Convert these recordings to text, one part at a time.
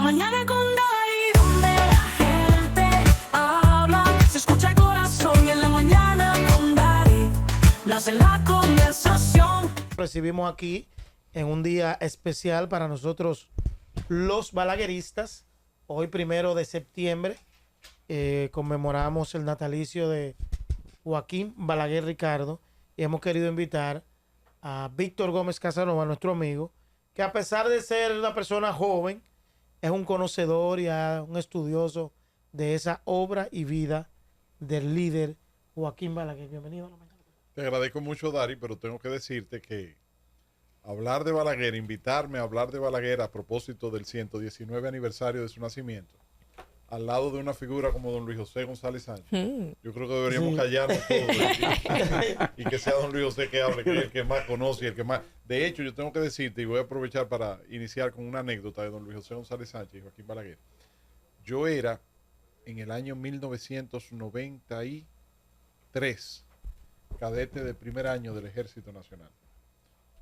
mañana con Dari, donde la gente habla, se escucha el corazón. Y en la mañana con Dari, nace la conversación. Recibimos aquí en un día especial para nosotros los balagueristas. Hoy 1 de septiembre conmemoramos el natalicio de Joaquín Balaguer Ricardo y hemos querido invitar a Víctor Gómez Casanova, nuestro amigo, que a pesar de ser una persona joven, es un conocedor y un estudioso de esa obra y vida del líder Joaquín Balaguer. Bienvenido a la mañana. Te agradezco mucho, Dari, pero tengo que decirte que hablar de Balaguer, invitarme a hablar de Balaguer a propósito del 119 aniversario de su nacimiento, al lado de una figura como don Luis José González Sánchez, yo creo que deberíamos callarnos todos y que sea don Luis José que hable, que es el que más conoce y el que más... De hecho, yo tengo que decirte, y voy a aprovechar para iniciar con una anécdota de don Luis José González Sánchez y Joaquín Balaguer. Yo era, en el año 1993, cadete de primer año del Ejército Nacional.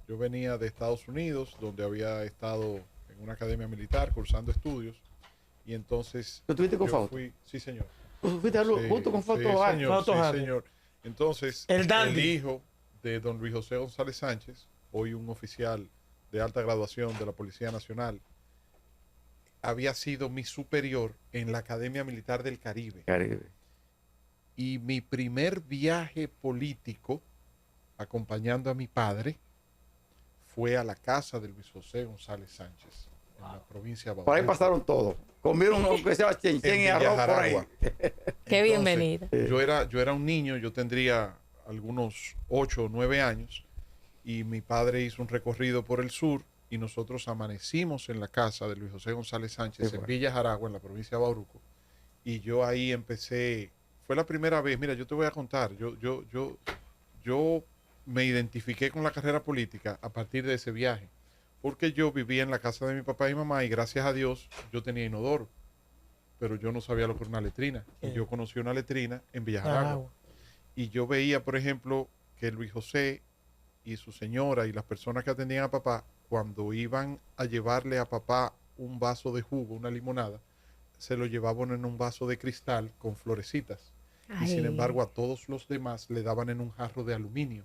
Yo venía de Estados Unidos, donde había estado en una academia militar cursando estudios, y entonces... ¿Tú estuviste con Fausto? Sí, señor. ¿Tú fuiste justo con Fausto? Sí, señor, sí, señor. Entonces, el hijo de don Luis José González Sánchez, hoy un oficial de alta graduación de la Policía Nacional, había sido mi superior en la Academia Militar del Caribe. Y mi primer viaje político, acompañando a mi padre, fue a la casa de Luis José González Sánchez, en la provincia de Bauruco. Por ahí pasaron todos. Comieron lo que sea chenchen y arroz por ahí. Qué bienvenida. Yo era un niño, yo tendría algunos 8 o 9 años, y mi padre hizo un recorrido por el sur, y nosotros amanecimos en la casa de Luis José González Sánchez, en Villa Jaragua, en la provincia de Bauruco, y yo ahí empecé, fue la primera vez, mira, yo te voy a contar, yo me identifiqué con la carrera política a partir de ese viaje, porque yo vivía en la casa de mi papá y mamá y gracias a Dios yo tenía inodoro, pero yo no sabía lo que era una letrina. Y yo conocí una letrina en Villa Jaragua. Y yo veía, por ejemplo, que Luis José y su señora y las personas que atendían a papá, cuando iban a llevarle a papá un vaso de jugo, una limonada, se lo llevaban en un vaso de cristal con florecitas. Y sin embargo a todos los demás le daban en un jarro de aluminio.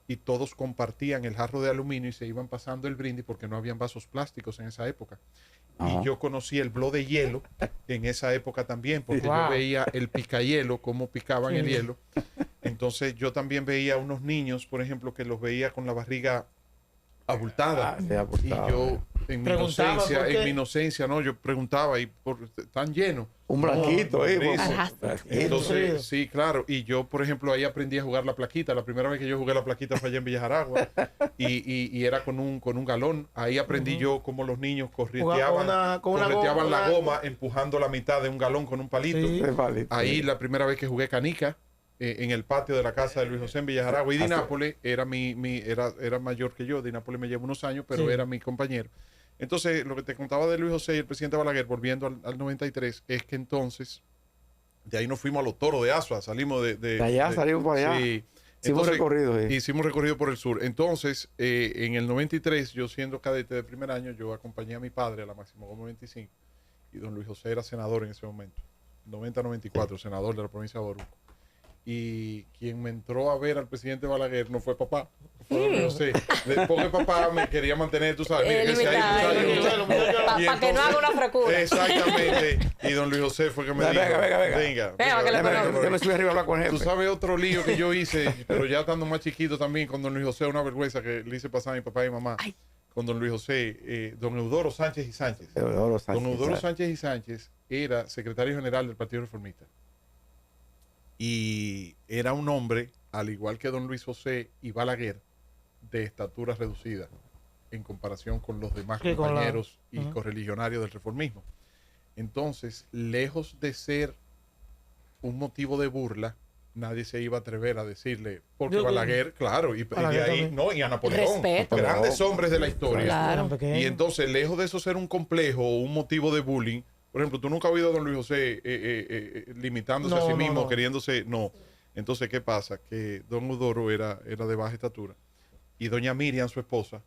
Y todos compartían el jarro de aluminio y se iban pasando el brindis porque no habían vasos plásticos en esa época. Y yo conocí el blow de hielo en esa época también, porque yo veía el picahielo, cómo picaban el hielo. Entonces yo también veía unos niños, por ejemplo, que los veía con la barriga abultada. Y yo, en mi inocencia, ¿no? Yo preguntaba, ¿y por tan lleno? Un blanquito, Entonces, sí, claro. Y yo, por ejemplo, ahí aprendí a jugar la plaquita. La primera vez que yo jugué la plaquita fue allá en Villa Jaragua. y era con un galón. Ahí aprendí yo cómo los niños correteaban la goma, empujando la mitad de un galón con un palito. Sí. Ahí la primera vez que jugué canica. En el patio de la casa de Luis José en Villa Jaragua. Y Di Nápoles era era mayor que yo. Di Nápoles me lleva unos años, pero era mi compañero. Entonces, lo que te contaba de Luis José y el presidente Balaguer, volviendo al 93, es que entonces, de ahí nos fuimos a los Toros de Asua, salimos de allá, salimos para allá. Sí. Hicimos recorrido. Hicimos recorrido por el sur. Entonces, en el 93, yo siendo cadete de primer año, yo acompañé a mi padre a la Máximo Gómez 25, y don Luis José era senador en ese momento, 90-94, senador de la provincia de Bauruco. Y quien me entró a ver al presidente Balaguer no fue papá, fue no sé, porque papá me quería mantener, tú sabes, para que no haga una fracura. Exactamente. Y don Luis José fue que me dijo, venga, yo me subí arriba a hablar con él. Tú sabes otro lío que yo hice, pero ya estando más chiquito también, con don Luis José, una vergüenza que le hice pasar a mi papá y mamá. Con don Luis José, don Eudoro Sánchez y Sánchez. Don Eudoro Sánchez y Sánchez era secretario general del Partido Reformista. Y era un hombre, al igual que don Luis José y Balaguer, de estatura reducida en comparación con los demás compañeros y correligionarios del reformismo. Entonces, lejos de ser un motivo de burla, nadie se iba a atrever a decirle, porque Balaguer, claro, y de ahí, no, y a Napoleón, grandes hombres de la historia. Claro. Y entonces, lejos de eso ser un complejo o un motivo de bullying, por ejemplo, tú nunca has oído a don Luis José limitándose a sí mismo, queriéndose, no. Entonces, ¿qué pasa? Que don Eudoro era de baja estatura y doña Miriam, su esposa,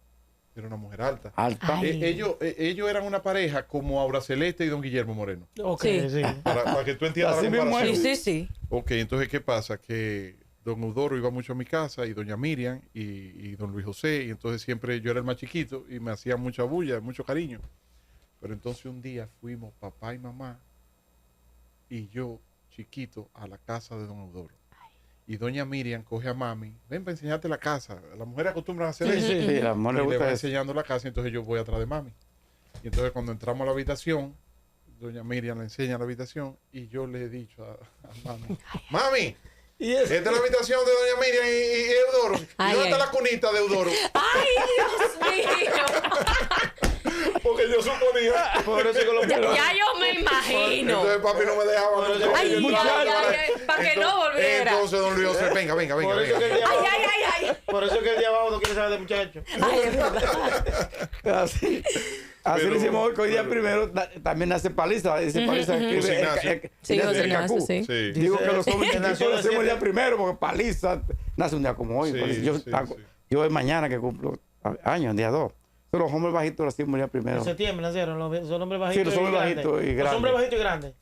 Era una mujer alta. Alta. Ay. Ellos eran una pareja como Aura Celeste y don Guillermo Moreno. Ok, Sí. sí. Para que tú entiendas Así la mismo comparación. Sí, sí, sí. Ok, entonces, ¿qué pasa? Que don Eudoro iba mucho a mi casa y doña Miriam y don Luis José, y entonces siempre yo era el más chiquito y me hacía mucha bulla, mucho cariño. Pero entonces un día fuimos papá y mamá y yo, chiquito, a la casa de don Eudoro. Y doña Miriam coge a mami, ven para enseñarte la casa. Las mujeres acostumbran a hacer eso. Sí, la mujer Y le le gusta va eso. enseñando la casa, entonces yo voy atrás de mami. Y entonces cuando entramos a la habitación, doña Miriam le enseña la habitación y yo le he dicho a mami, mami, Y es- esta es la habitación de doña Miriam y Eudoro. ¿Y Ay, dónde está ay. la cunita de Eudoro? ¡Ay, Dios mío! Porque yo suponía. Por eso que lo Ya yo me imagino. Entonces papi no me dejaba. Por eso nunca. que- Ay, Muchacho, para que no volviera. Entonces don Luis José, venga. Por eso que el venga. día Ay, abajo- ay, ay, ay. por eso que el día abajo no quiere saber de muchacho. Ay, es verdad. Así Pero- lo hicimos hoy, que hoy día primero también nace Paliza. Dice Paliza escribe José Ignacio. Sí, José el Ignacio, Cacú. sí. Sí. Digo que los hombres Dice- chiquitos lo hacemos el día Sí. primero porque Paliza nace un día como hoy. Sí, Paliza. sí. Yo es mañana que cumplo años, el día 2. Pero los hombres bajitos lo hacemos el día primero. En septiembre nacieron son hombres bajitos. Sí, los hombres grandes. bajitos y Los grandes. hombres bajitos y grandes.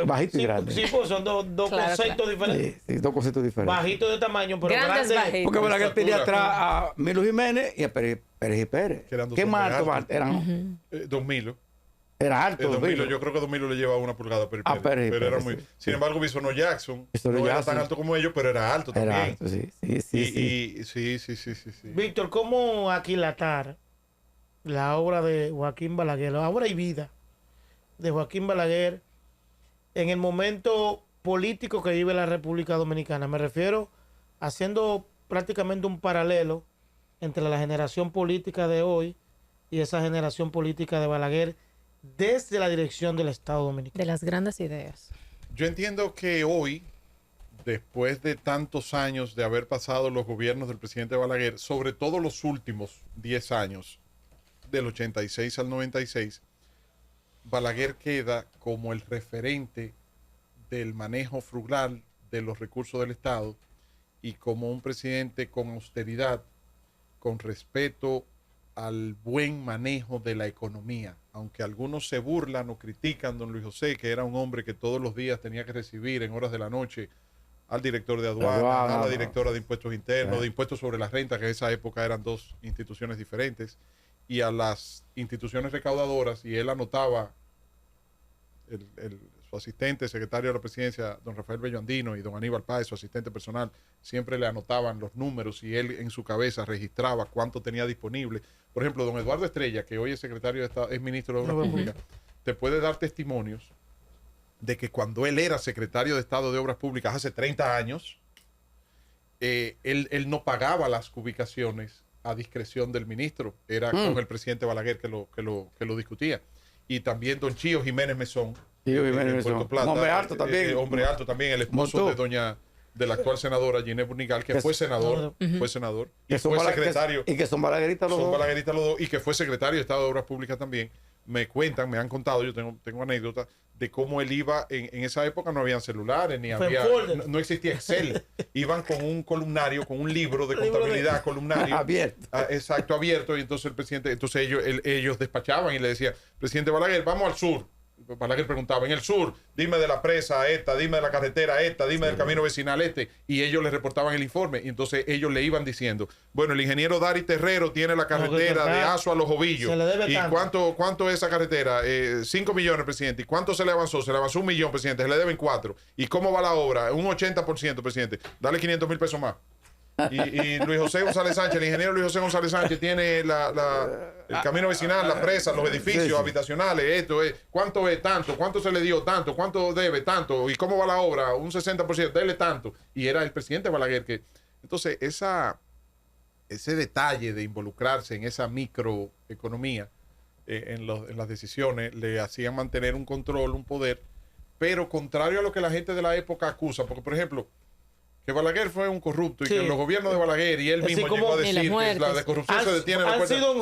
Bajito y Sí, grande. sí, pues son dos Claro, conceptos diferentes. Sí, sí, dos conceptos diferentes. Bajitos de tamaño, pero Grandes grandes. bajitos. Porque Balaguer tenía Estatura. atrás a Milo Jiménez y a Pérez y Pérez. Que eran dos ¿Qué más hombres alto altos. eran? Don Milo. Era alto. Don Milo. Milo, yo creo que Don Milo le llevaba una pulgada a Pérez A Pérez, Pérez pero era Pérez, muy. sí. Sin embargo, Bisono Jackson Bisono no era Jackson. tan alto como ellos, pero era alto también. Era alto, sí. Sí. Sí. Víctor, ¿cómo aquilatar la obra de Joaquín Balaguer, la obra y vida de Joaquín Balaguer en el momento político que vive la República Dominicana? Me refiero haciendo prácticamente un paralelo entre la generación política de hoy y esa generación política de Balaguer desde la dirección del Estado Dominicano. De las grandes ideas. Yo entiendo que hoy, después de tantos años de haber pasado los gobiernos del presidente Balaguer, sobre todo los últimos 10 años, del 86 al 96, Balaguer queda como el referente del manejo frugal de los recursos del Estado y como un presidente con austeridad, con respeto al buen manejo de la economía. Aunque algunos se burlan o critican don Luis José, que era un hombre que todos los días tenía que recibir en horas de la noche al director de aduana, a la directora de impuestos internos, de impuestos sobre la renta, que en esa época eran dos instituciones diferentes, y a las instituciones recaudadoras, y él anotaba, su asistente, secretario de la presidencia, don Rafael Bello Andino, y don Aníbal Páez, su asistente personal, siempre le anotaban los números y él en su cabeza registraba cuánto tenía disponible. Por ejemplo, don Eduardo Estrella, que hoy es secretario de Estado, es ministro de Obras Públicas, te puede dar testimonios de que cuando él era secretario de Estado de Obras Públicas hace 30 años, él no pagaba las ubicaciones a discreción del ministro. Era con el presidente Balaguer que lo discutía. Y también don Chío Jiménez Mesón, Chío Jiménez en Mesón. Puerto Plata, Un hombre alto también. hombre alto también, el esposo Montó. de la actual senadora Ginés Burnigal, que fue senador, y Que son fue bala- secretario. y que son balagueritas los Son dos. balagueritas los dos y que fue secretario de Estado de Obras Públicas también. Me cuentan, me han contado, yo tengo anécdotas de cómo él iba, en esa época no habían celulares, ni Fue había, folder. no existía Excel. Iban con un columnario, con un libro de contabilidad, columnario. Abierto. Exacto, abierto. Y entonces el presidente, ellos despachaban y le decían, presidente Balaguer, vamos al sur. Balaguer preguntaba, en el sur, dime de la presa esta, dime de la carretera esta, dime del camino vecinal este, y ellos le reportaban el informe, y entonces ellos le iban diciendo, bueno, el ingeniero Dari Terrero tiene la carretera de Azo a Los Ovillos, se le debe y tanto. cuánto es esa carretera, 5 millones, presidente, y cuánto se le avanzó, 1 millón, presidente, se le deben 4, y cómo va la obra, un 80%, presidente, dale 500 mil pesos más. Y Luis José González Sánchez, el ingeniero Luis José González Sánchez tiene el camino vecinal, la presa, los edificios Sí. habitacionales, esto es, ¿cuánto es tanto? ¿Cuánto se le dio tanto? ¿Cuánto debe tanto? ¿Y cómo va la obra? Un 60%, dele tanto. Y era el presidente Balaguer que... Entonces, ese detalle de involucrarse en esa microeconomía, en las decisiones, le hacían mantener un control, un poder, pero contrario a lo que la gente de la época acusa, porque, por ejemplo, que Balaguer fue un corrupto y Sí. que en los gobiernos de Balaguer y él Así mismo como- llegó a Y las decir que muertes. la de corrupción se detiene en la Han puerta. sido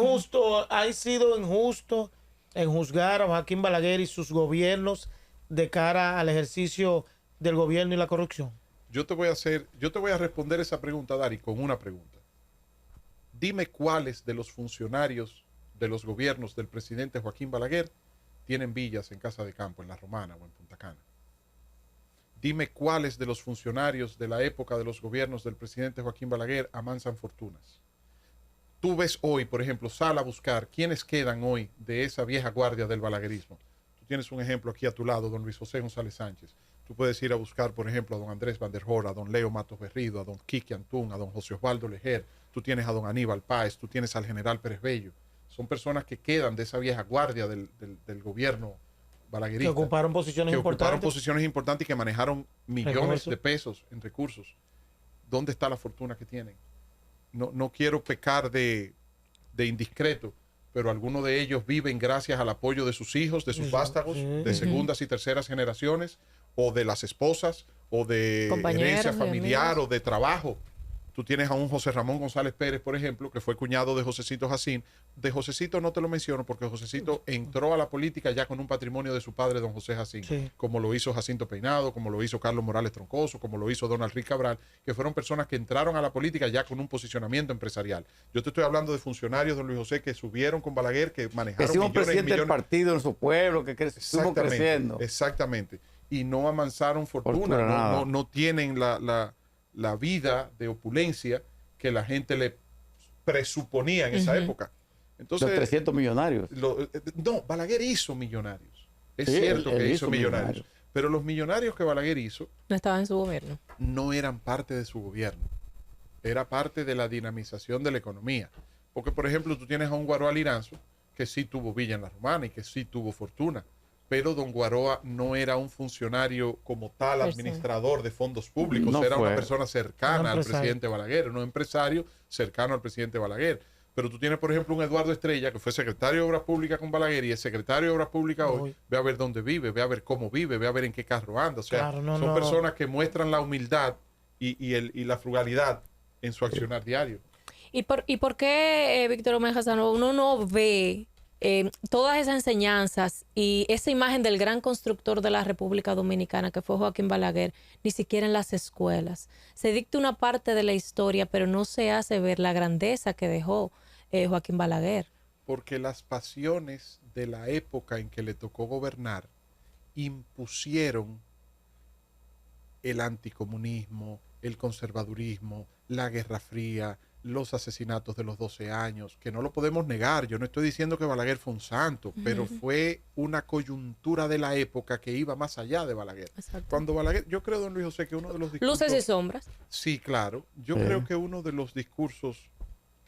injusto en juzgar a Joaquín Balaguer y sus gobiernos de cara al ejercicio del gobierno y la corrupción. Yo te voy a responder esa pregunta, Dari, con una pregunta. Dime cuáles de los funcionarios de los gobiernos del presidente Joaquín Balaguer tienen villas en Casa de Campo, en La Romana o en Punta Cana. Dime cuáles de los funcionarios de la época de los gobiernos del presidente Joaquín Balaguer amansan fortunas. Tú ves hoy, por ejemplo, sal a buscar quiénes quedan hoy de esa vieja guardia del balaguerismo. Tú tienes un ejemplo aquí a tu lado, don Luis José González Sánchez. Tú puedes ir a buscar, por ejemplo, a don Andrés Van der Hoor, a don Leo Matos Berrido, a don Quique Antún, a don José Osvaldo Lejer. Tú tienes a don Aníbal Páez, tú tienes al general Pérez Bello. Son personas que quedan de esa vieja guardia del gobierno balaguerista. Que ocuparon posiciones importantes y que manejaron millones Recursos. de pesos en recursos. ¿Dónde está la fortuna que tienen? No quiero pecar de indiscreto, pero algunos de ellos viven gracias al apoyo de sus hijos, de sus vástagos, de segundas y terceras generaciones, o de las esposas, o de Compañeros, herencia de familiar, amigos. o de trabajo. Tú tienes a un José Ramón González Pérez, por ejemplo, que fue cuñado de Josecito Jacín. De Josecito no te lo menciono porque Josecito entró a la política ya con un patrimonio de su padre, don José Jacín, Sí. como lo hizo Jacinto Peinado, como lo hizo Carlos Morales Troncoso, como lo hizo Donald Rick Cabral, que fueron personas que entraron a la política ya con un posicionamiento empresarial. Yo te estoy hablando de funcionarios, don Luis José, que subieron con Balaguer, que manejaron Que un millones y presidente del millones. partido en su pueblo, que estuvo creciendo. Exactamente. Y no amansaron fortuna, Fortuna, nada. no tienen la vida de opulencia que la gente le presuponía en esa época. Entonces, Los 300 millonarios. no, Balaguer hizo millonarios. Es Sí, cierto él que hizo hizo millonarios. millonarios. Pero los millonarios que Balaguer hizo No estaba en su gobierno. no eran parte de su gobierno. Era parte de la dinamización de la economía. Porque, por ejemplo, tú tienes a un Guaroa Liranzo que sí tuvo villa en La Romana y que sí tuvo fortuna. Pero don Guaroa no era un funcionario como tal, Per se. administrador de fondos públicos. No Era una fue. persona cercana Un al empresario. presidente Balaguer, un empresario cercano al presidente Balaguer. Pero tú tienes, por ejemplo, un Eduardo Estrella, que fue secretario de Obras Públicas con Balaguer y es secretario de Obras Públicas hoy. Hoy. Ve a ver dónde vive, ve a ver cómo vive, ve a ver en qué carro anda. O sea, Claro, no, son no. personas que muestran la humildad y la frugalidad en su accionar diario. ¿Y por qué, Víctor Omeja Sano, uno no ve todas esas enseñanzas y esa imagen del gran constructor de la República Dominicana, que fue Joaquín Balaguer, ni siquiera en las escuelas? Se dicta una parte de la historia, pero no se hace ver la grandeza que dejó Joaquín Balaguer. Porque las pasiones de la época en que le tocó gobernar impusieron el anticomunismo, el conservadurismo, la Guerra Fría, los asesinatos de los 12 años, que no lo podemos negar. Yo no estoy diciendo que Balaguer fue un santo, pero fue una coyuntura de la época que iba más allá de Balaguer. Exacto. Cuando Balaguer, yo creo, don Luis José, que uno de los discursos... Luces y sombras. Sí, claro. Yo Sí. creo que uno de los discursos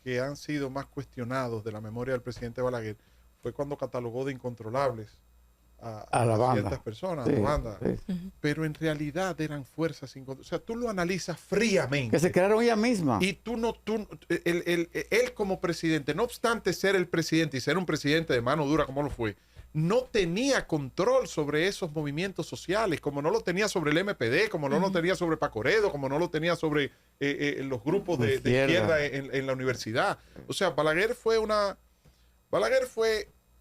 que han sido más cuestionados de la memoria del presidente Balaguer fue cuando catalogó de incontrolables A la banda. ciertas personas, Sí, a la banda. sí. Pero en realidad eran fuerzas incontrolables. O sea, tú lo analizas fríamente. Que se crearon ella misma. Y él como presidente, no obstante ser el presidente y ser un presidente de mano dura como lo fue, no tenía control sobre esos movimientos sociales, como no lo tenía sobre el MPD, como no lo tenía sobre Pacoredo, como no lo tenía sobre los grupos de izquierda en la universidad. O sea, Balaguer fue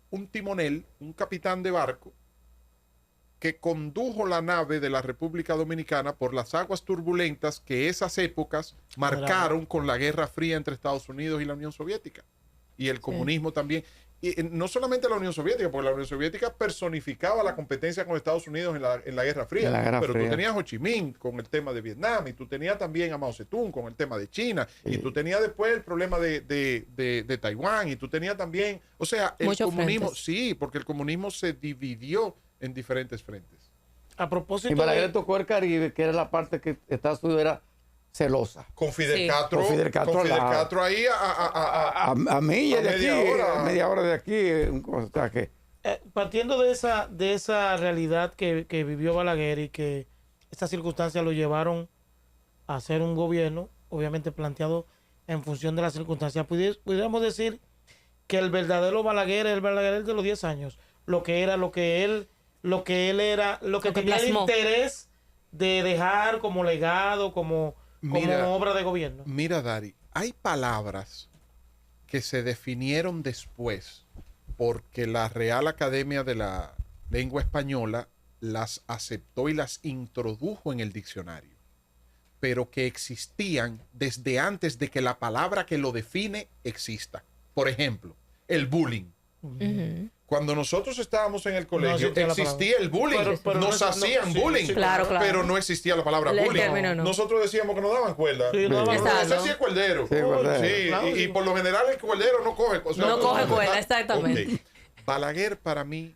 un timonel, un capitán de barco, que condujo la nave de la República Dominicana por las aguas turbulentas que esas épocas marcaron con la Guerra Fría entre Estados Unidos y la Unión Soviética. Y el comunismo también. Y no solamente la Unión Soviética, porque la Unión Soviética personificaba la competencia con Estados Unidos en la Guerra Fría. En la Guerra Pero Fría. tú tenías a Ho Chi Minh con el tema de Vietnam, y tú tenías también a Mao Zedong con el tema de China, y tú tenías después el problema de Taiwán, y tú tenías también, o sea, el Muchos comunismo, frentes. sí, porque el comunismo se dividió en diferentes frentes. A propósito Y Balaguer de... tocó el Caribe, que era la parte que Estados Unidos era celosa. Con Fidel Sí. Castro, Con Fidel Castro al lado. Castro ahí A millas a de aquí, media hora. a media hora de aquí. O sea que partiendo de esa realidad que vivió Balaguer y que estas circunstancias lo llevaron a hacer un gobierno, obviamente planteado en función de las circunstancias, pudiéramos decir que el verdadero Balaguer es el Balaguer de los 10 años, lo que era, lo que él era, lo que Lo que tenía el plasmó. interés de dejar como legado, como Mira, obra de gobierno. Mira, Dari, hay palabras que se definieron después porque la Real Academia de la Lengua Española las aceptó y las introdujo en el diccionario. pero que existían desde antes de que la palabra que lo define exista. Por ejemplo, el bullying. Cuando nosotros estábamos en el colegio, existía la existía el bullying. Pero nos hacían sí, bullying, sí, claro. pero no existía la palabra El bullying. término no. Nosotros decíamos que nos daban cuerda. Sí, no, No Exacto. sé si es cuerdero. Sí, cuerdero. Sí, Claro, y sí. por lo general el cuerdero no coge. O sea, No coge ¿verdad? cuerda, exactamente. Ok. Balaguer para mí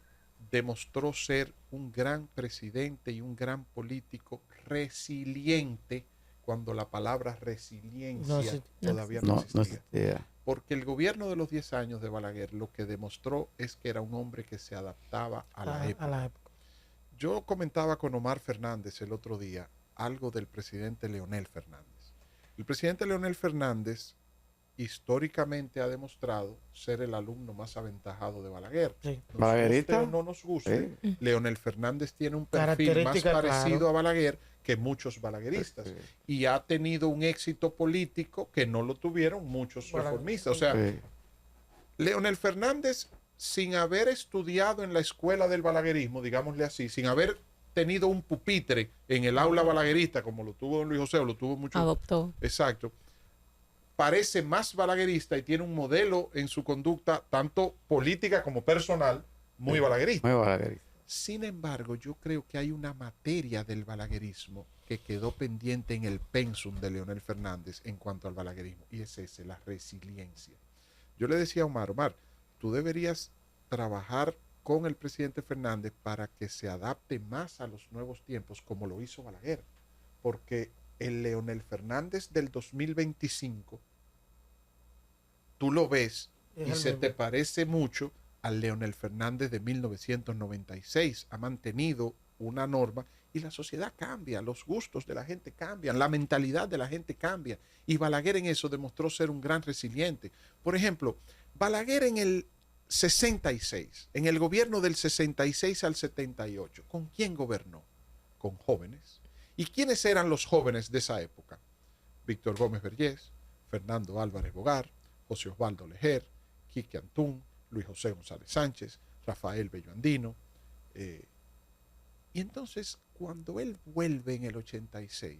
demostró ser un gran presidente y un gran político resiliente cuando la palabra resiliencia No, sí. todavía No, no no existía. existía. Porque el gobierno de los 10 años de Balaguer lo que demostró es que era un hombre que se adaptaba a la época. A la época. Yo comentaba con Omar Fernández el otro día algo del presidente Leonel Fernández. El presidente Leonel Fernández históricamente ha demostrado ser el alumno más aventajado de Balaguer. Sí. Nos ¿Balaguerista? guste o no nos guste, Sí. Leonel Fernández tiene un perfil más Característica, parecido claro. a Balaguer que muchos balagueristas. Sí. Y ha tenido un éxito político que no lo tuvieron muchos Balaguer. reformistas. O sea, Sí. Leonel Fernández, sin haber estudiado en la escuela del balaguerismo, digámosle así, sin haber tenido un pupitre en el aula balaguerista, como lo tuvo don Luis José, o lo tuvo mucho. Adoptó. Exacto. Parece más balaguerista y tiene un modelo en su conducta, tanto política como personal, muy balaguerista. Muy balaguerista. Sin embargo, yo creo que hay una materia del balaguerismo que quedó pendiente en el pensum de Leonel Fernández en cuanto al balaguerismo, y es ese, la resiliencia. Yo le decía a Omar, tú deberías trabajar con el presidente Fernández para que se adapte más a los nuevos tiempos, como lo hizo Balaguer, porque el Leonel Fernández del 2025, tú lo ves Es y el se mismo. te parece mucho al Leonel Fernández de 1996. Ha mantenido una norma y la sociedad cambia, los gustos de la gente cambian, la mentalidad de la gente cambia. Y Balaguer en eso demostró ser un gran resiliente. Por ejemplo, Balaguer en el 66, en el gobierno del 66 al 78, ¿con quién gobernó? Con jóvenes. ¿Y quiénes eran los jóvenes de esa época? Víctor Gómez Vergés, Fernando Álvarez Bogar, José Osvaldo Lejer, Quique Antún, Luis José González Sánchez, Rafael Bello Andino. Y entonces, cuando él vuelve en el 86,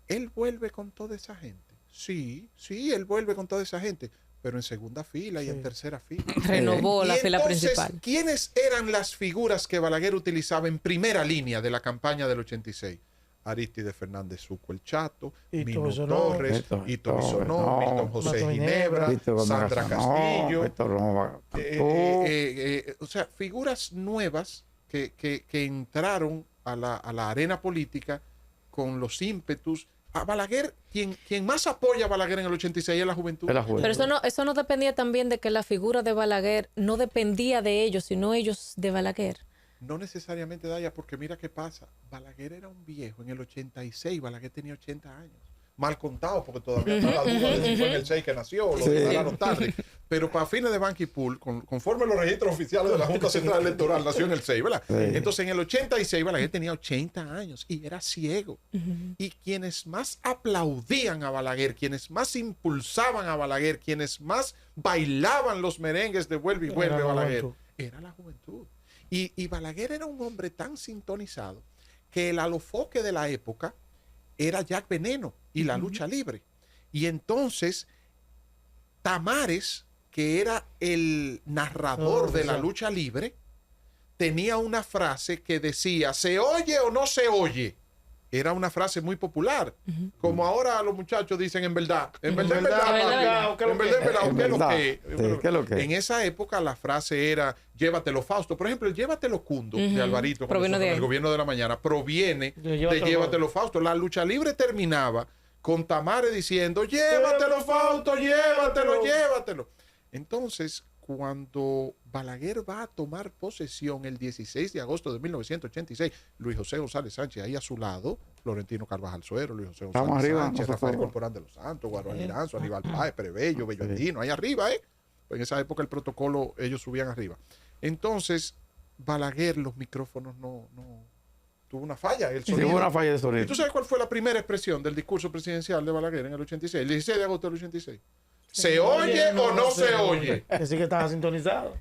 él vuelve con toda esa gente. Sí, él vuelve con toda esa gente, pero en segunda fila y en tercera fila. Renovó la Y fila entonces, principal. ¿quiénes eran las figuras que Balaguer utilizaba en primera línea de la campaña del 86? Aristide Fernández Suco el Chato, Hito Mino Bisonó, Torres, Héctor Hito Bisonó, Bisonó, Milton José Mato Ginebra, Víctor Gómez Sandra Casano, Castillo. Víctor Roma- O sea, figuras nuevas que entraron a la arena política con los ímpetus. A Balaguer, quien más apoya a Balaguer en el 86 es la juventud. de la juventud. Pero eso no dependía también de que la figura de Balaguer no dependía de ellos, sino ellos de Balaguer. No necesariamente, Daya, porque mira qué pasa. Balaguer era un viejo en el 86, Balaguer tenía 80 años. Mal contado, porque todavía está la duda de si fue en el 6 que nació o lo declararon tarde. Pero para fines de Banqui Pool, conforme los registros oficiales de la Junta Central Electoral, nació en el 6, ¿verdad? Sí. Entonces en el 86 Balaguer tenía 80 años y era ciego. Y quienes más aplaudían a Balaguer, quienes más impulsaban a Balaguer, quienes más bailaban los merengues de Vuelve y Vuelve Era la Balaguer, juventud. era la juventud. Y Balaguer era un hombre tan sintonizado que el alofoque de la época era Jack Veneno y la lucha libre. Y entonces Tamares, que era el narrador de la lucha libre, tenía una frase que decía, ¿se oye o no se oye? Era una frase muy popular. Como ahora los muchachos dicen en verdad. En verdad, en verdad. En verdad, En verdad, en verdad. En ¿Qué es lo verdad. que? Sí, ¿qué es lo que? En esa época la frase era llévatelo Fausto. Por ejemplo, el llévatelo Cundo de Alvarito, Proviene de el ahí. gobierno de la mañana, proviene De de Llévatelo llévatelo Fausto. La lucha libre terminaba con Tamares diciendo llévatelo Fausto, llévatelo. Entonces, cuando Balaguer va a tomar posesión el 16 de agosto de 1986, Luis José González Sánchez ahí a su lado, Florentino Carvajal Suero, Luis José Estamos González arriba, Sánchez, nosotros. Rafael Corporán de los Santos, Guaro Liranzo, Aníbal Páez, Prebello, Bello Andino, ahí arriba, Pues en esa época el protocolo, ellos subían arriba. Entonces, Balaguer, los micrófonos no tuvo una falla. El Sí, sonido. hubo una falla de ¿Y sonido. tú sabes cuál fue la primera expresión del discurso presidencial de Balaguer en el 86? El 16 de agosto del 86. ¿Se oye o no se oye? Que sí que estaba sintonizado.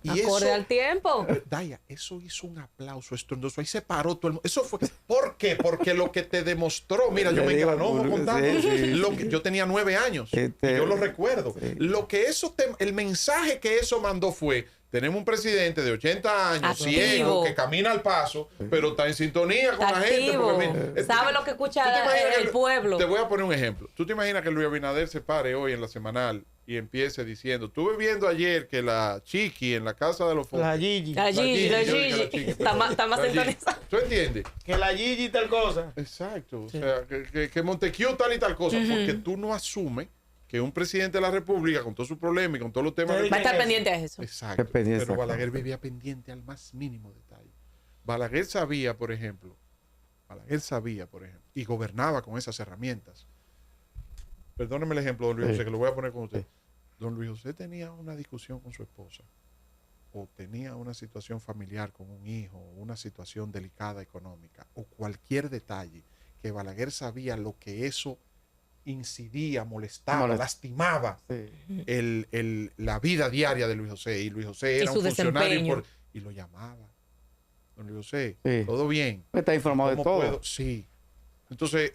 Y Acorde eso, al tiempo. Daya, eso hizo un aplauso estruendoso. Ahí se paró todo el mundo. Eso fue. ¿Por qué? Porque lo que te demostró, mira, yo Le me digo, engranojo contando. sí. Lo que, yo tenía 9 años. Y yo lo recuerdo. Sí. Lo que eso el mensaje que eso mandó fue: tenemos un presidente de 80 años, Activo. ciego, que camina al paso, pero está en sintonía con Está la gente. activo. Porque, Sabe lo que escucha ¿tú te imaginas el pueblo. Te voy a poner un ejemplo. ¿Tú te imaginas que Luis Abinader se pare hoy en la semanal y empiece diciendo: estuve viendo ayer que la Chiqui en la casa de los Fontes, La Gigi. La Gigi, yo la dije la Gigi. Chiqui, Está más la Gigi. sintonizada. ¿Tú entiendes? Que la Gigi tal cosa. Exacto. O sea, que Montequieu tal y tal cosa. Porque tú no asumes que un presidente de la República, con todos sus problemas y con todos los temas... Va Va a estar pendiente a eso. Exacto. Qué pendiente. Pero Balaguer vivía pendiente al más mínimo detalle. Balaguer sabía, por ejemplo, y gobernaba con esas herramientas. Perdóneme el ejemplo, don Luis Sí. José, que lo voy a poner con usted. Sí. Don Luis José tenía una discusión con su esposa, o tenía una situación familiar con un hijo, o una situación delicada económica, o cualquier detalle, que Balaguer sabía lo que eso incidía, molestaba, lastimaba Sí. la vida diaria de Luis José. Y Luis José era su un funcionario desempeño. y lo llamaba. Don Luis José, Sí. todo bien. Está informado de ¿Cómo todo. puedo? Sí. Entonces,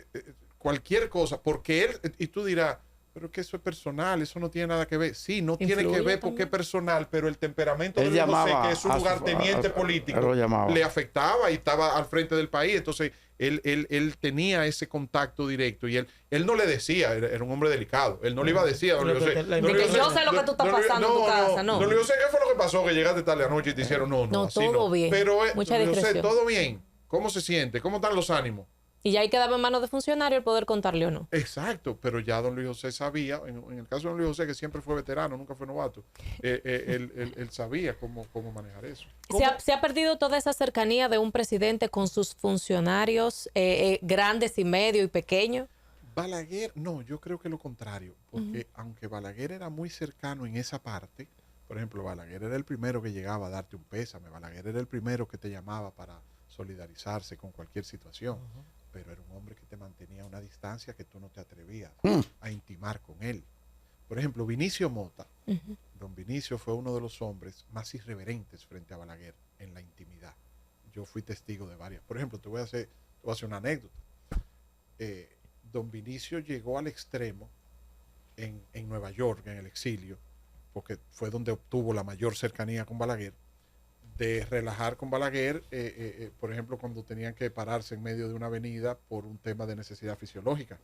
cualquier cosa, porque él, y tú dirás, pero que eso es personal, eso no tiene nada que ver. Sí, no tiene Influye que ver porque también. es personal, pero el temperamento Él de Luis José, llamaba que es un a su- lugarteniente a- político, él lo llamaba. le afectaba y estaba al frente del país. Entonces, él tenía ese contacto directo y él no le decía, era un hombre delicado, él no le iba a decir a don Luis José. De "Don que Luis yo José, sé lo que tú estás don Luis- pasando en tu casa", no. Don Luis José, ¿qué fue lo que pasó? Que llegaste tarde anoche y te hicieron no, así todo no. bien. Pero, Mucha don Luis José, discreción. todo bien. ¿Cómo se siente? ¿Cómo están los ánimos? Y ya ahí quedaba en manos de funcionario el poder contarle o no. Exacto, pero ya don Luis José sabía, en el caso de don Luis José, que siempre fue veterano, nunca fue novato, él sabía cómo manejar eso. Se ha perdido toda esa cercanía de un presidente con sus funcionarios, grandes y medios y pequeños. Balaguer, no, yo creo que lo contrario, porque aunque Balaguer era muy cercano en esa parte, por ejemplo, Balaguer era el primero que llegaba a darte un pésame, Balaguer era el primero que te llamaba para solidarizarse con cualquier situación, pero era un hombre que te mantenía a una distancia que tú no te atrevías a intimar con él. Por ejemplo, Vinicio Mota, don Vinicio fue uno de los hombres más irreverentes frente a Balaguer en la intimidad. Yo fui testigo de varias. Por ejemplo, te voy a hacer una anécdota. Don Vinicio llegó al extremo en Nueva York, en el exilio, porque fue donde obtuvo la mayor cercanía con Balaguer, de relajar con Balaguer, por ejemplo, cuando tenían que pararse en medio de una avenida por un tema de necesidad fisiológica.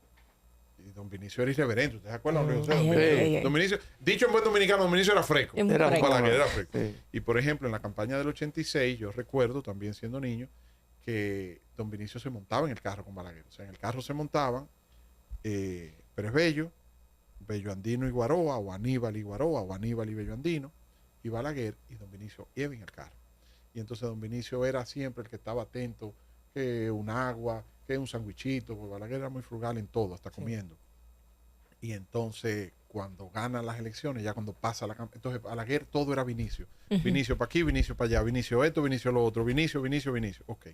Y don Vinicio era irreverente. ¿Ustedes se acuerdan? Don Vinicio, don Vinicio, dicho en buen dominicano, don Vinicio era fresco. Era Con fresco. Balaguer era fresco. Sí. Y por ejemplo, en la campaña del 86, yo recuerdo, también siendo niño, que don Vinicio se montaba en el carro con Balaguer. O sea, en el carro se montaban Pérez Bello, Bello Andino y Guaroa, o Aníbal y Guaroa, o Aníbal y Bello Andino, y Balaguer, y don Vinicio iba en el carro. Y entonces don Vinicio era siempre el que estaba atento, que un agua, que un sandwichito, porque Balaguer era muy frugal en todo, hasta comiendo. Y entonces, cuando ganan las elecciones, ya cuando pasa la campaña, entonces Balaguer todo era Vinicio. Vinicio para aquí, Vinicio para allá, Vinicio esto, Vinicio lo otro, Vinicio. Ok.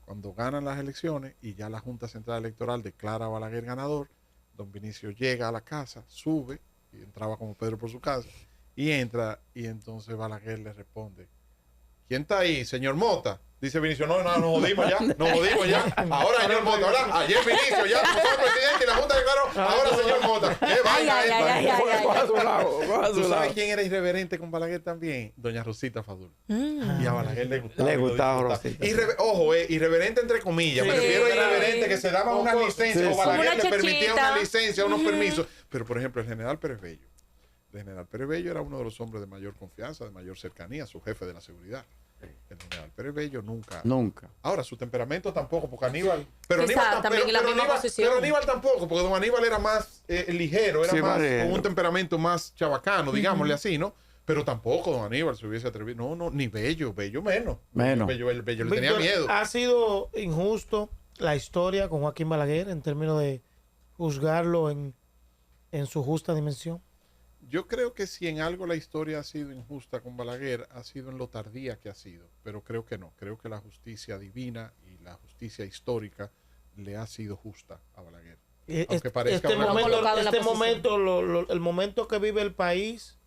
Cuando ganan las elecciones y ya la Junta Central Electoral declara a Balaguer ganador, don Vinicio llega a la casa, sube, y entraba como Pedro por su casa, y entra, y entonces Balaguer le responde: ¿quién está ahí, señor Mota? Dice Vinicio: no, nos jodimos ya. Ahora, señor Mota, ¿verdad? Ayer Vinicio, ya, como fue el presidente y la Junta declaró, ahora, señor Mota. ¿Qué vaina esta? Coja a su lado, coja a su ¿Tú lado. sabes quién era irreverente con Balaguer también? Doña Rosita Fadul. Y a Balaguer le gustaba. Le y lo gustaba disfrutaba. Rosita. Ojo, irreverente entre comillas. Me refiero a irreverente que se daban una licencia, o Balaguer Una le permitía chachita. una licencia, unos permisos. Pero, por ejemplo, el general Pérez Bello. El general Pérez Bello era uno de los hombres de mayor confianza, de mayor cercanía, su jefe de la seguridad. El general Pérez Bello nunca. Ahora, su temperamento tampoco, porque Aníbal. Pero Quizá Aníbal, también en la misma posición. pero Aníbal tampoco, porque don Aníbal era más ligero, era Sí, más vale. con un temperamento más chabacano, digámosle así, ¿no? Pero tampoco don Aníbal se hubiese atrevido. No, ni Bello menos. Menos. Bello le tenía Víctor, miedo. ¿ha sido injusto la historia con Joaquín Balaguer en términos de juzgarlo en su justa dimensión? Yo creo que si en algo la historia ha sido injusta con Balaguer, ha sido en lo tardía que ha sido. Pero creo que no. Creo que la justicia divina y la justicia histórica le ha sido justa a Balaguer. Aunque parezca este una- colocado en la momento, posición. el momento que vive el país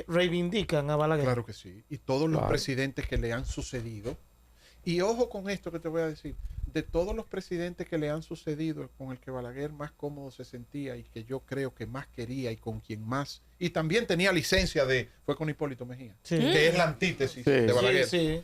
reivindican a Balaguer. Claro que sí. Y todos los Claro. presidentes que le han sucedido. Y ojo con esto que te voy a decir. De todos los presidentes que le han sucedido, con el que Balaguer más cómodo se sentía y que yo creo que más quería y con quien más. Y también tenía licencia fue con Hipólito Mejía, Sí. que es la antítesis Sí. de Balaguer. Sí.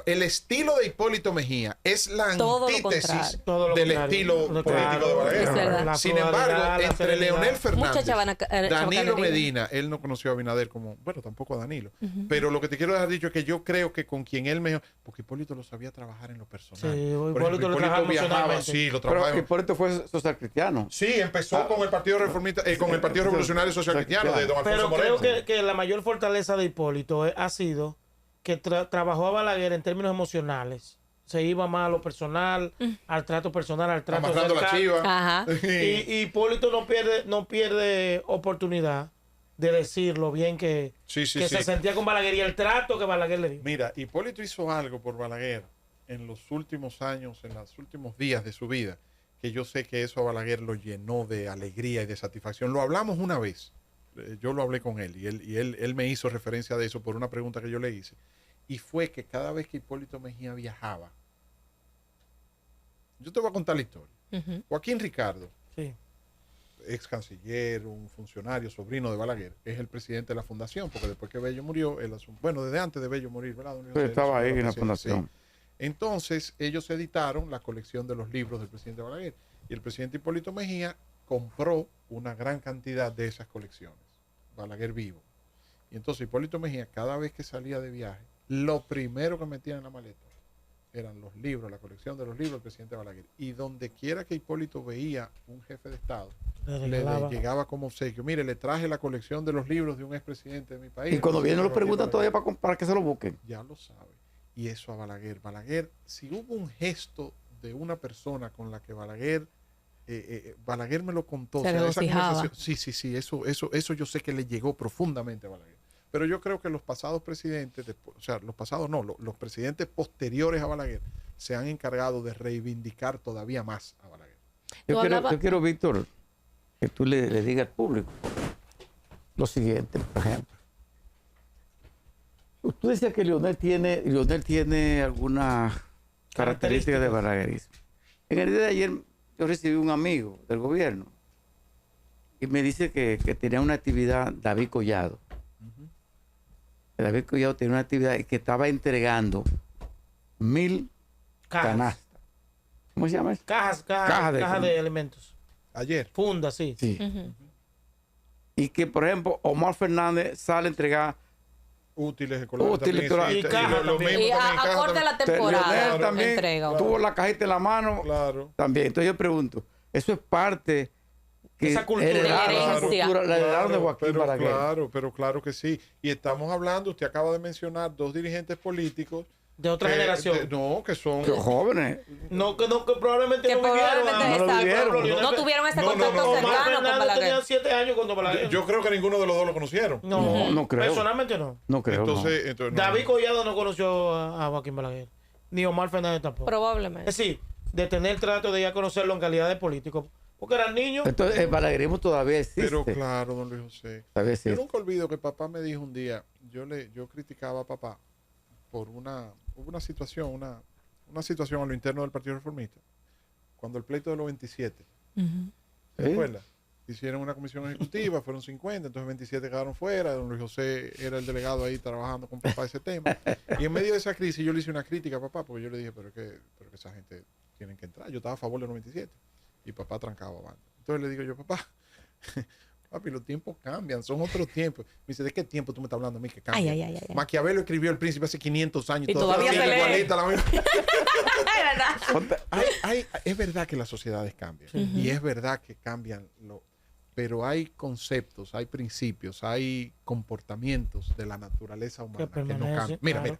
El estilo de Hipólito Mejía es la Todo lo antítesis contrario. Todo lo del contrario. estilo Lo político claro, de Balaguer. Es verdad. la Sin pluralidad, embargo, la entre serenidad. Leonel Fernández, Mucha Danilo chabacanería. Medina, él no conoció a Abinader como, bueno, tampoco a Danilo, pero lo que te quiero dejar dicho es que yo creo que con quien él mejor, porque Hipólito lo sabía trabajar en lo personal. Sí, Por Hipólito ejemplo, lo trabajaba viajaba, emocionalmente. sí, lo Pero trabajaba. Hipólito fue social cristiano. Sí, empezó con el Partido Reformista, con el Partido Revolucionario Social Cristiano de don Alfonso Pero Moreno. creo que la mayor fortaleza de Hipólito ha sido que trabajó a Balaguer en términos emocionales. Se iba más a lo personal, al trato personal, al trato Amarrando la cercano. chiva. Ajá. Y Hipólito no pierde oportunidad de decir lo bien que Sí, sí, se sí. sentía con Balaguer y el trato que Balaguer le dio. Mira, Hipólito hizo algo por Balaguer en los últimos años, en los últimos días de su vida, que yo sé que eso a Balaguer lo llenó de alegría y de satisfacción. Lo hablamos una vez, yo lo hablé con él y él me hizo referencia de eso por una pregunta que yo le hice. Y fue que cada vez que Hipólito Mejía viajaba, yo te voy a contar la historia. Ujú. Joaquín Ricardo, Sí. ex canciller, un funcionario, sobrino de Balaguer, es el presidente de la fundación, porque después que Bello murió, bueno, desde antes de Bello morir, ¿verdad? Pero estaba ahí en la Sí. fundación. Entonces, ellos editaron la colección de los libros del presidente Balaguer. Y el presidente Hipólito Mejía compró una gran cantidad de esas colecciones. Balaguer vivo. Y entonces Hipólito Mejía, cada vez que salía de viaje, lo primero que metía en la maleta eran los libros, la colección de los libros del presidente Balaguer. Y donde quiera que Hipólito veía un jefe de Estado, Le le regalaba. llegaba como obsequio. Mire, le traje la colección de los libros de un expresidente de mi país. Y cuando vienen lo Joaquín preguntan Balaguer. todavía para que se lo busquen. Ya lo sabe. Y eso a Balaguer. Balaguer, si hubo un gesto de una persona con la que Balaguer, Balaguer me lo contó. Se regocijaba. Sí, eso yo sé que le llegó profundamente a Balaguer. Pero yo creo que los pasados presidentes, o sea, los pasados no, los presidentes posteriores a Balaguer se han encargado de reivindicar todavía más a Balaguer. Tú hablabas- Yo quiero, Víctor, que tú le digas al público lo siguiente, por ejemplo. Tú decías que Leonel tiene algunas características de balaguerismo. En el día de ayer yo recibí un amigo del gobierno y me dice que tenía una actividad, David Collado. David Collado tenía una actividad que estaba entregando 1000 canastas. ¿Cómo se llama eso? Cajas Cajas de- de alimentos. Ayer. Funda, sí. Sí. Ujú. Y que, por ejemplo, Omar Fernández sale a entregar. Útiles, ecológicos. Útiles, también, y caja lo también. mismo Y también, caja acorde a la también. temporada. Leonel también entrega. tuvo la cajita en la mano. Claro. También. Entonces yo pregunto, eso es parte que Esa cultura. heredaron, De la esa herencia. cultura, la heredaron de Joaquín Balaguer. Pero claro que sí. Y estamos hablando, usted acaba de mencionar dos dirigentes políticos. De otra generación. Que son. Que jóvenes. que probablemente Que no vivieron. probablemente no lo exacto, vivieron. no tuvieron ese No, no, contacto no. Omar cercano con Fernández tenía Balaguer. 7 años cuando Balaguer. Yo creo que ninguno de los dos lo conocieron. No creo. Personalmente no. No creo. Entonces, no. David Collado no conoció a Joaquín Balaguer. Ni Omar Fernández tampoco. Probablemente. Es decir, de tener trato de ya conocerlo en calidad de político. Porque eran niños. no. Entonces el balaguerismo todavía existe. Pero claro, don Luis José. Todavía Yo existe. nunca olvido que papá me dijo un día, yo criticaba a papá por una situación a lo interno del Partido Reformista. Cuando el pleito de los 27, Ujú. ¿te ¿Sí? acuerdas? Hicieron una comisión ejecutiva, fueron 50, entonces 27 quedaron fuera, don Luis José era el delegado ahí trabajando con papá ese tema. Y en medio de esa crisis yo le hice una crítica a papá, porque yo le dije, pero que esa gente tiene que entrar. Yo estaba a favor de los 27 y papá trancaba banda. Entonces le digo yo, papá, papi, los tiempos cambian, son otros tiempos. Me dice, ¿de qué tiempo tú me estás hablando a mí que cambia? Ay. Maquiavelo escribió El Príncipe hace 500 años Y todavía sigue se lee. igualita la misma. Es verdad. Es verdad que las sociedades cambian y es verdad que cambian, pero hay conceptos, hay principios, hay comportamientos de la naturaleza humana que no permanecen, cambian. Mira, claro.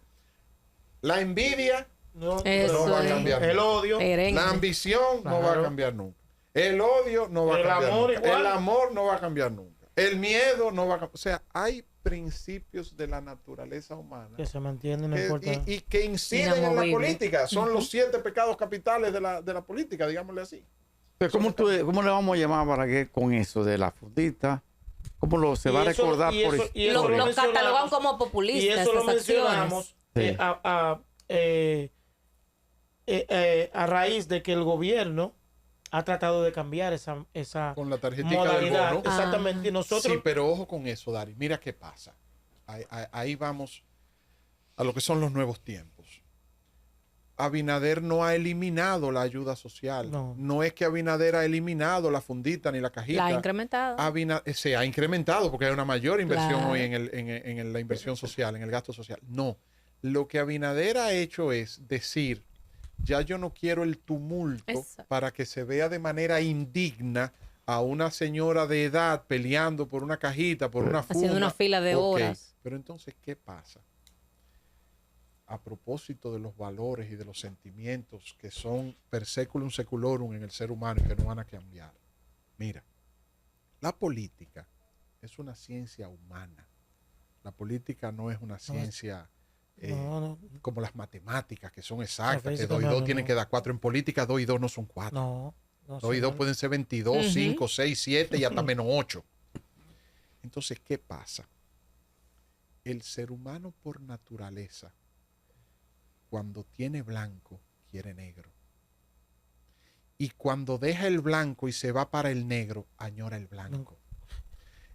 la envidia No, Eso no va a es. cambiar. el odio. Herencia. La ambición no va a Claro. cambiar nunca. El odio no va a El cambiar amor nunca. igual. El amor no va a cambiar nunca. El miedo no va a cambiar. O sea, hay principios de la naturaleza humana Que se mantiene, no importa. y que inciden en la Inamovible. política. Son los 7 pecados capitales de la política, digámosle así. Pero ¿cómo le vamos a llamar a Balaguer con eso de la fundita, se va a recordar por historia. Lo catalogan como populistas. Y eso lo esas acciones. mencionamos a raíz de que el gobierno ha tratado de cambiar esa Con la tarjetita del modalidad. bono. Exactamente. Y nosotros, Sí, pero ojo con eso, Dari. Mira qué pasa. Ahí vamos a lo que son los nuevos tiempos. Abinader no ha eliminado la ayuda social. No es que Abinader ha eliminado la fundita ni la cajita. La ha incrementado. Se ha incrementado porque hay una mayor inversión Claro. hoy en la inversión social, en el gasto social. No. Lo que Abinader ha hecho es decir, ya yo no quiero el tumulto Exacto. para que se vea de manera indigna a una señora de edad peleando por una cajita, por una funda. Haciendo una fila de horas. Pero entonces, ¿qué pasa? A propósito de los valores y de los sentimientos que son per seculum seculorum en el ser humano y que no van a cambiar. Mira, la política es una ciencia humana. La política no es una ciencia como las matemáticas, que son exactas, que 2 y 2 tienen que dar 4. En política 2 y 2 no son 4. no. 2 y 2 pueden ser 22, 5, 6, 7 y hasta menos 8. Entonces, ¿qué pasa? El ser humano por naturaleza, cuando tiene blanco, quiere negro. Y cuando deja el blanco y se va para el negro, añora el blanco.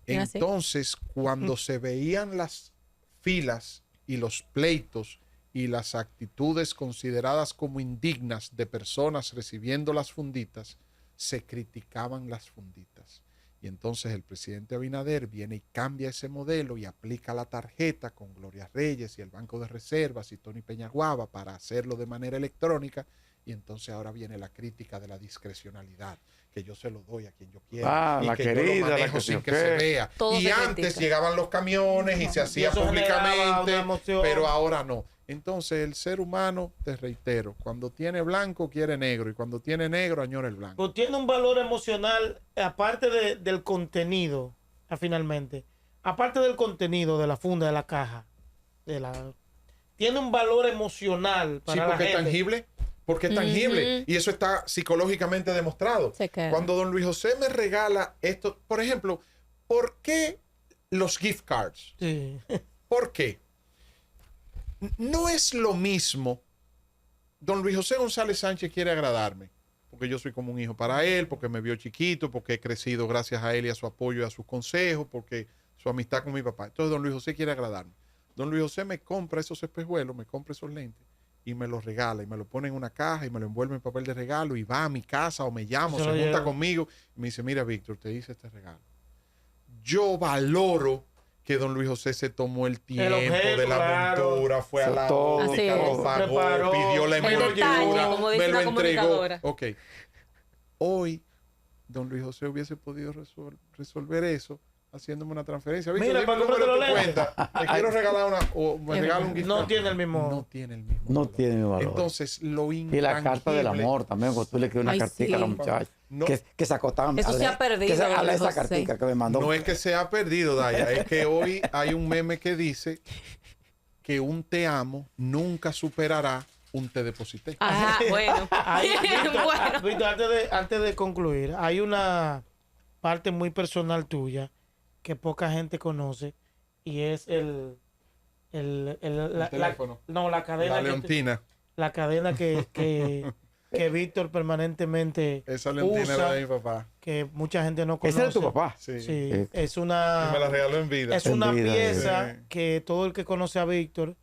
Entonces, cuando se veían las filas y los pleitos y las actitudes consideradas como indignas de personas recibiendo las funditas, se criticaban las funditas. Y entonces el presidente Abinader viene y cambia ese modelo y aplica la tarjeta con Gloria Reyes y el Banco de Reservas y Tony Peñaguaba para hacerlo de manera electrónica. Y entonces ahora viene la crítica de la discrecionalidad, que yo se lo doy a quien yo quiera y la que querida, yo lo la manejo que sin sí, que ok. se vea. Todo Y se antes critica. llegaban los camiones y se hacía eso generaba una públicamente, emoción. pero ahora no. Entonces el ser humano, te reitero, cuando tiene blanco quiere negro y cuando tiene negro añora el blanco. Pues tiene un valor emocional, aparte del contenido, finalmente. Aparte del contenido de la funda, de la caja, tiene un valor emocional para Sí, la porque es gente. tangible. Porque es tangible. Y eso está psicológicamente demostrado. Se queda. Cuando don Luis José me regala esto, por ejemplo, ¿por qué los gift cards? Sí. ¿Por qué? No es lo mismo. Don Luis José González Sánchez quiere agradarme, porque yo soy como un hijo para él, porque me vio chiquito, porque he crecido gracias a él y a su apoyo y a sus consejos, porque su amistad con mi papá. Entonces don Luis José quiere agradarme. Don Luis José me compra esos espejuelos, me compra esos lentes y me los regala y me lo pone en una caja y me lo envuelve en papel de regalo y va a mi casa o me llama o se junta conmigo y me dice, mira Víctor, te hice este regalo. Yo valoro que don Luis José se tomó el tiempo objeto, de la montura, fue a la todo. Así óptica, es. lo pagó, Preparó. pidió la El envoltura, detalle, como dice me lo una entregó. comunicadora. Ok. Hoy, don Luis José hubiese podido resolver eso haciéndome una transferencia. Víctor, Mira, dime para el número comprarte de los tu cuenta. Te quiero regalar una, o me regala un gift No card. tiene el mismo. No tiene el mismo No valor. tiene el valor. Entonces, lo Y la carta del intangible- amor también, cuando tú le escribes una Ay, cartica a la sí. muchacha. No. Que se acotaban. Eso se ha perdido, Esa Luis José. cartica que me mandó. No es que se ha perdido, Daya, es que hoy hay un meme que dice que un te amo nunca superará un te deposité. Ah, bueno. Bueno. Víctor, antes de concluir, hay una parte muy personal tuya que poca gente conoce y es el teléfono. la cadena La que leontina. la cadena que Víctor permanentemente Esa leontina usa, era de mi papá. que mucha gente no conoce. Ese es tu papá. Sí. Sí, es Y una me la regaló en vida. es una En vida, pieza sí. que todo el que conoce a Víctor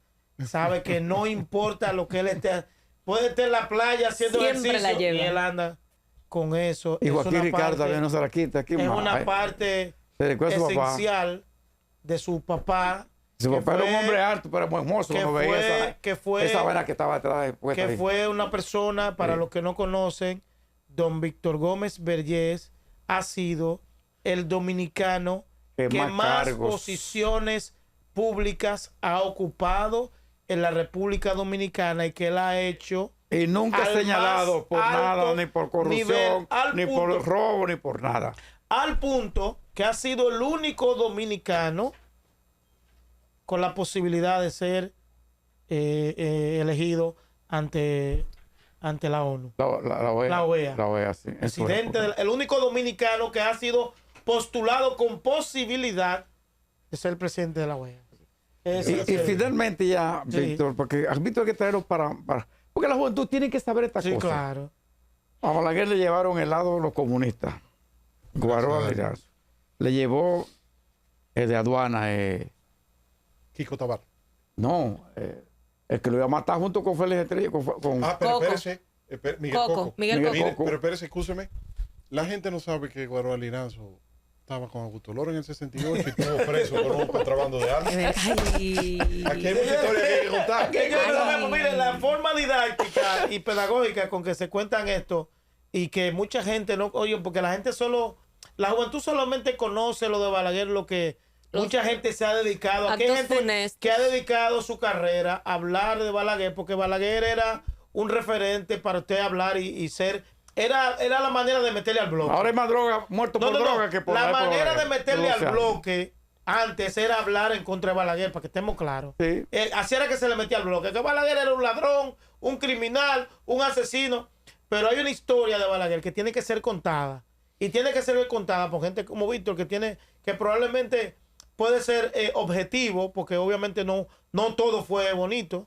sabe que no importa lo que él esté, puede estar en la playa haciendo Siempre ejercicio la lleva. y él anda con eso. Y Es Joaquín una Ricardo parte- también no se la quita. Aquí es más. una parte Se recuerda a su papá. esencial de su papá. Su que papá era un fue- hombre alto, pero muy hermoso. que Cuando veía fue- que fue- esa vaina que estaba atrás de puesta que ahí. fue una persona, para Sí. los que no conocen, don Víctor Gómez Vergés ha sido el dominicano Que que más más cargos. posiciones públicas ha ocupado en la República Dominicana y que él ha hecho Y nunca al señalado más por nada, alto ni por corrupción, nivel, al ni punto- por robo, ni por nada. al punto que ha sido el único dominicano con la posibilidad de ser elegido ante la ONU. La OEA. La OEA. La OEA, sí. Presidente el único dominicano que ha sido postulado con posibilidad de ser presidente de la OEA. Y finalmente ya, Sí. Víctor, porque a Víctor hay que traerlo porque la juventud tiene que saber estas Sí, cosas. claro. A Balaguer le llevaron helado los comunistas. Guaroa Lirazo. Le llevó el de aduana. Kiko Tabar. No, el que lo iba a matar junto con Félix Estrella. Ah, pero Coco. espérese. Miguel Coco. Miguel Miguel Coco. Coco. Pero espérese, escúcheme. La gente no sabe que Guaroa Lirazo estaba con Augusto Loro en el 68 y estuvo preso por un contrabando de armas. Ay. Aquí hay mucha historia que hay que contar. Que yo no Ay. sabemos, mire, la forma didáctica y pedagógica con que se cuentan esto y que mucha gente no, oye, porque la gente la juventud solamente conoce lo de Balaguer, lo que mucha gente se ha dedicado. Aquí hay Actos gente funestos. que ha dedicado su carrera a hablar de Balaguer, porque Balaguer era un referente para usted hablar y ser, era la manera de meterle al bloque. Ahora hay más droga, muerto por droga que por La por manera Balaguer. de meterle Lo al sabe. bloque antes era hablar en contra de Balaguer, para que estemos claros. Sí. Así era que se le metía al bloque, que Balaguer era un ladrón, un criminal, un asesino. Pero hay una historia de Balaguer que tiene que ser contada. Y tiene que ser contada por gente como Víctor, que probablemente puede ser objetivo, porque obviamente no todo fue bonito.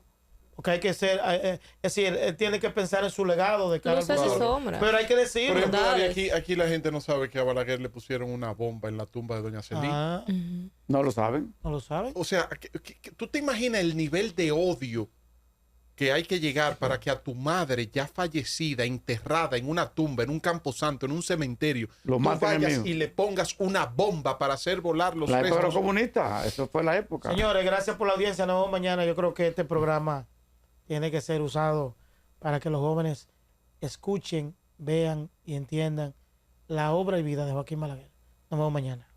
Porque hay que ser, es decir, él tiene que pensar en su legado de cara al Luces y futuro. sombras. Pero hay que Por decirlo. ejemplo, Dari, Bondades. aquí la gente no sabe que a Balaguer le pusieron una bomba en la tumba de Doña Celí. Ah, No lo saben. ¿no lo saben? O sea, ¿tú te imaginas el nivel de odio que hay que llegar para que a tu madre ya fallecida, enterrada en una tumba, en un camposanto, en un cementerio, Lo tú maten en vayas mío. y le pongas una bomba para hacer volar los La época de los restos? comunistas, eso fue la época. Señores, gracias por la audiencia. Nos vemos mañana. Yo creo que este programa tiene que ser usado para que los jóvenes escuchen, vean y entiendan la obra y vida de Joaquín Balaguer. Nos vemos mañana.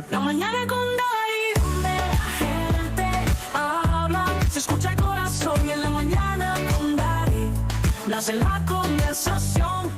La mañana con Dari, donde la gente habla, se escucha el corazón y en la mañana con Dari, nace la conversación.